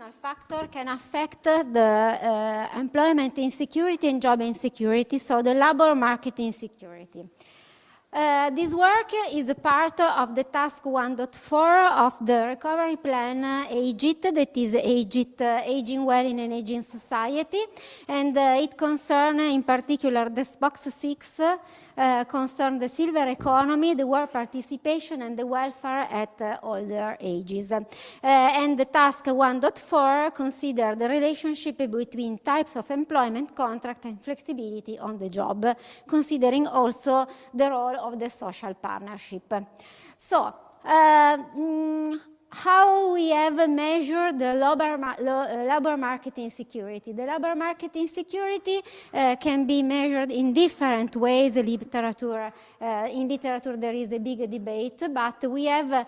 institutional factor can affect the employment insecurity and job insecurity, so the labor market insecurity. This work is a part of the task 1.4 of the recovery plan AGIT, that is Aging Well in an Aging Society, and it concerns in particular the box 6, concern the silver economy, the work participation, and the welfare at older ages. And the task 1.4 considers the relationship between types of employment contract and flexibility on the job, considering also the role of the social partnership. So, how we have measured the labor market insecurity. The labor market insecurity can be measured in different ways. In literature there is a big debate, but we have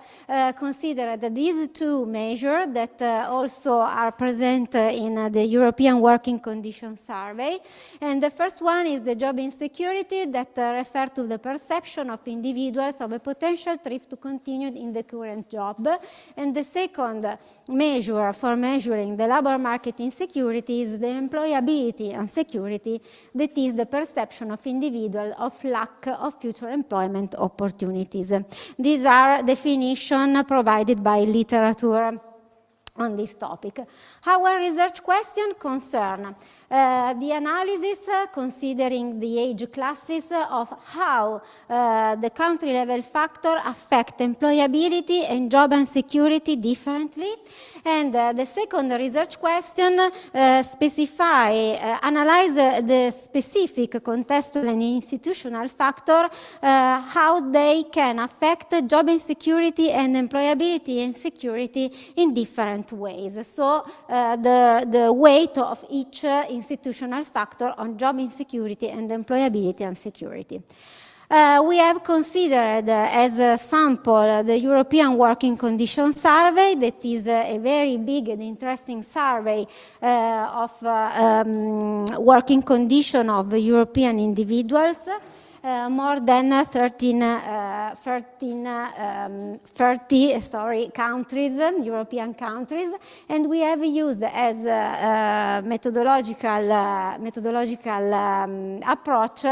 considered these two measures that also are present in the European Working Conditions Survey. And the first one is the job insecurity that refers to the perception of individuals of a potential thrift to continue in the current job. And the second measure for measuring the labor market insecurity is the employability insecurity, that is the perception of individuals of lack of future employment opportunities. These are definitions provided by literature on this topic. Our research question concerns the analysis considering the age classes of how the country level factor affect employability and job insecurity differently. And the second research question analyze the specific contextual and institutional factor, how they can affect job insecurity and employability insecurity in different ways. So the weight of each institutional factor on job insecurity and employability insecurity. We have considered as a sample the European Working Conditions Survey, that is a very big and interesting survey of working condition of European individuals. More than 30 countries, European countries, and we have used as a methodological approach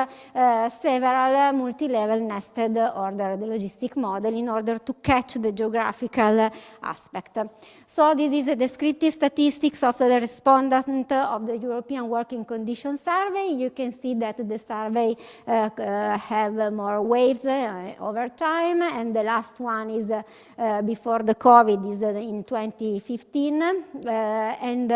several multi-level nested order, the logistic model, in order to catch the geographical aspect. So this is a descriptive statistics of the respondent of the European Working Conditions Survey. You can see that the survey have more waves over time, and the last one is before the COVID, is in 2015, and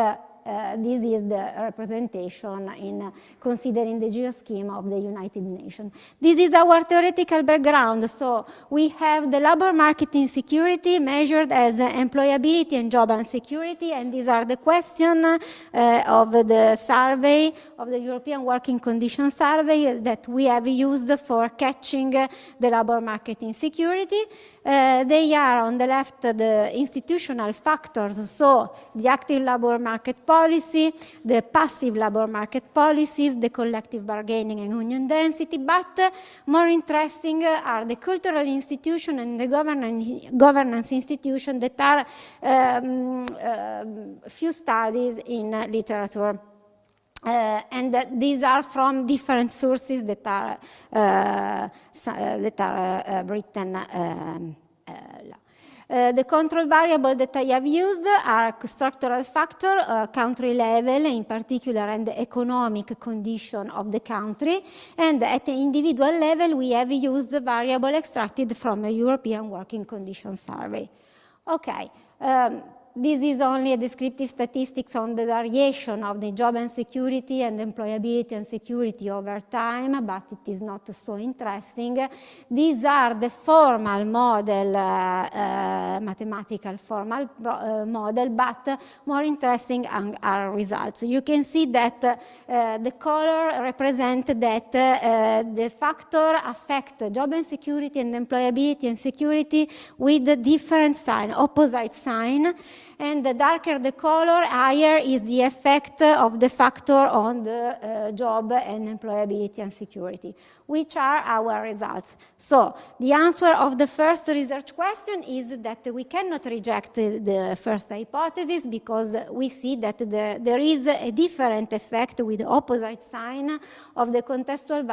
this is the representation in considering the geoscheme of the United Nations. This is our theoretical background. So we have the labor market insecurity measured as employability and job insecurity, and these are the questions of the survey, of the European Working Conditions Survey, that we have used for catching the labor market insecurity. They are on the left the institutional factors, so the active labor market policy, the passive labor market policies, the collective bargaining and union density, but more interesting are the cultural institutions and the governance institutions that are few studies in literature. And these are from different sources that are written. The control variable that I have used are structural factor, country level in particular, and the economic condition of the country. And at the individual level, we have used the variable extracted from the European Working Conditions Survey. Okay. This is only a descriptive statistics on the variation of the job insecurity and employability insecurity over time, but it is not so interesting. These are the formal model, mathematical formal model, but more interesting are results. You can see that the color represents that the factor affect job insecurity and employability insecurity with a different sign, opposite sign. and the darker the color, higher is the effect of the factor on the job and employability and security. Which are our results? So the answer of the first research question is that we cannot reject the first hypothesis because we see that there is a different effect with the opposite sign of the contextual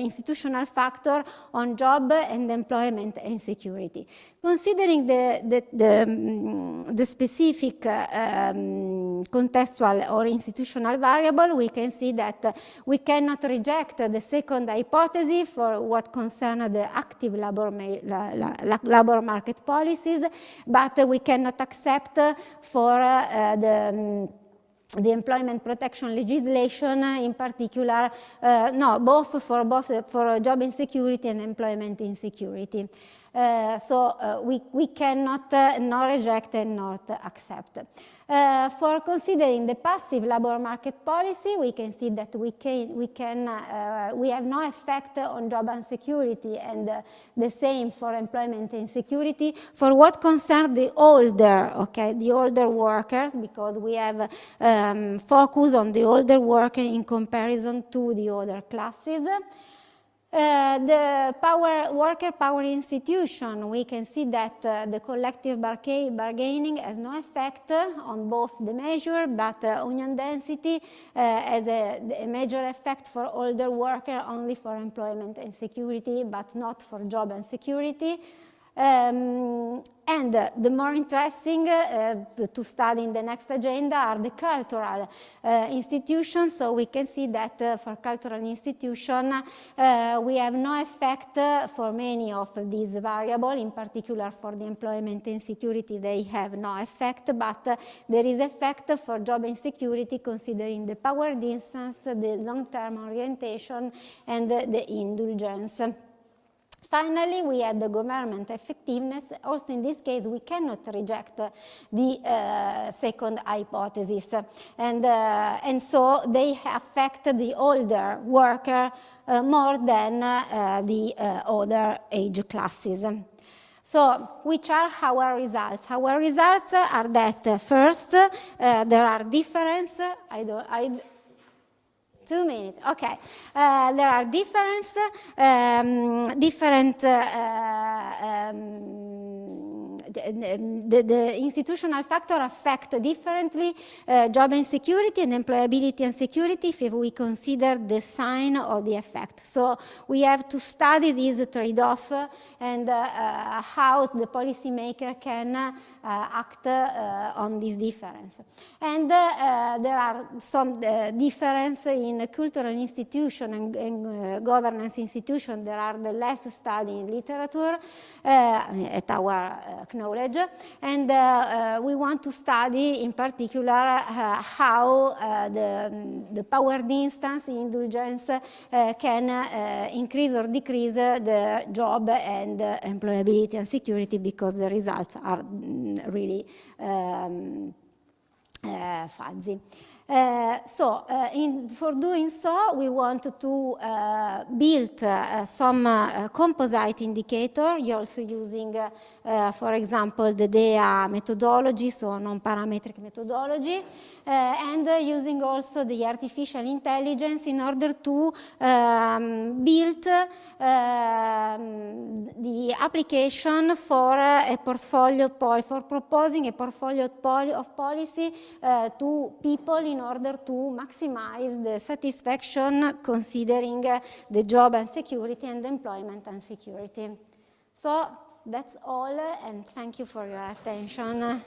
institutional factor on job and employment and security. Considering the specific contextual or institutional variable, we can see that we cannot reject the second hypothesis for what concerns the active labor market policies, but we cannot accept for the employment protection legislation, in particular, both for job insecurity and employment insecurity. So we cannot nor reject and not accept. For considering the passive labor market policy, we can see that we have no effect on job insecurity, and the same for employment insecurity. For what concerns the older workers, because we have focus on the older worker in comparison to the other classes. The worker power institution, we can see that the collective bargaining has no effect on both the measure, but union density has a major effect for older worker, only for employment and security, but not for job and security. And the more interesting to study in the next agenda are the cultural institutions. So we can see that for cultural institutions, we have no effect for many of these variables. In particular, for the employment insecurity, they have no effect, but there is effect for job insecurity, considering the power distance, the long-term orientation, and the indulgence. Finally, we had the government effectiveness. Also, in this case, we cannot reject the second hypothesis. And so they affect the older worker more than the other age classes. So, which are our results? Our results are that first, there are differences. 2 minutes, okay. There are different the institutional factor affect differently job insecurity and employability and security if we consider the sign of the effect. So we have to study this trade-off and how the policymaker can act on this difference. And there are some difference in cultural institution and governance institution. There are the less studied in literature at our knowledge, and we want to study in particular how the power distance indulgence can increase or decrease the job and employability and security, because the results are really fuzzy. For doing so, we want to build some composite indicator. You're also using, for example, the DEA methodology, so non-parametric methodology, and using also the artificial intelligence in order to build the application for a portfolio for proposing a portfolio of policy to people in order to maximize the satisfaction considering the job and security and employment and security. So that's all, and thank you for your attention.